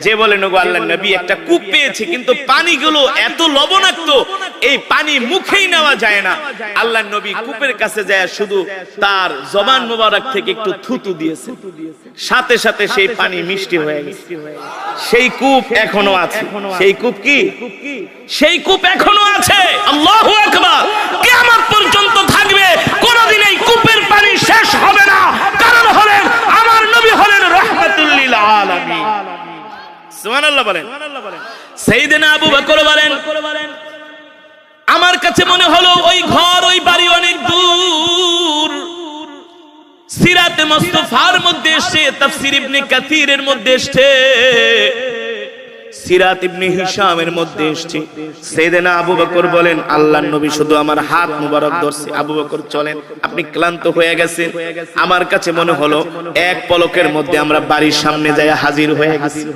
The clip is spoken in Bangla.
যে বলেন ওগো আল্লাহর নবী একটা কূপ পেয়েছি কিন্তু পানিগুলো এত লবণাক্ত এই পানি মুখেই নেওয়া যায় না। আল্লাহর নবী কূপের কাছে যায় শুধু তার জবান মোবারক থেকে একটু থুতু দিয়েছে, সাথে সাথে সেই পানি মিষ্টি হয়ে গেছে। সেই কূপ এখনো আছে। সেই কূপ কি? সেই কূপ এখনো আছে। আল্লাহু আকবার। কিয়ামত পর্যন্ত থাকবে, কোনদিন এই কূপের পানি শেষ হবে না। কারণ হলেন আমার নবী হলেন রাহমাতুল লিল আলামিন। সুবহানাল্লাহ বলেন। সাইয়েদনা আবু বকর বলেন, আমার কাছে মনে হলো ওই ঘর ওই বাড়ি অনেক দূর। সিরাতে মুস্তাফার মধ্যে এসে, তাফসীর ইবনে কাসিরের মধ্যে এসে, সিরাত ইবনে হিশামের মধ্যে এসেছে। সাইয়েদনা আবু বকর বলেন, আল্লাহর নবী শুধু আমার হাত মুবারক ধরছে। আবু বকর চলেন, আপনি ক্লান্ত হয়ে গেছেন। আমার কাছে মনে হলো এক পলকের মধ্যে আমরা বাড়ির সামনে যায় হাজির হয়ে গেছি।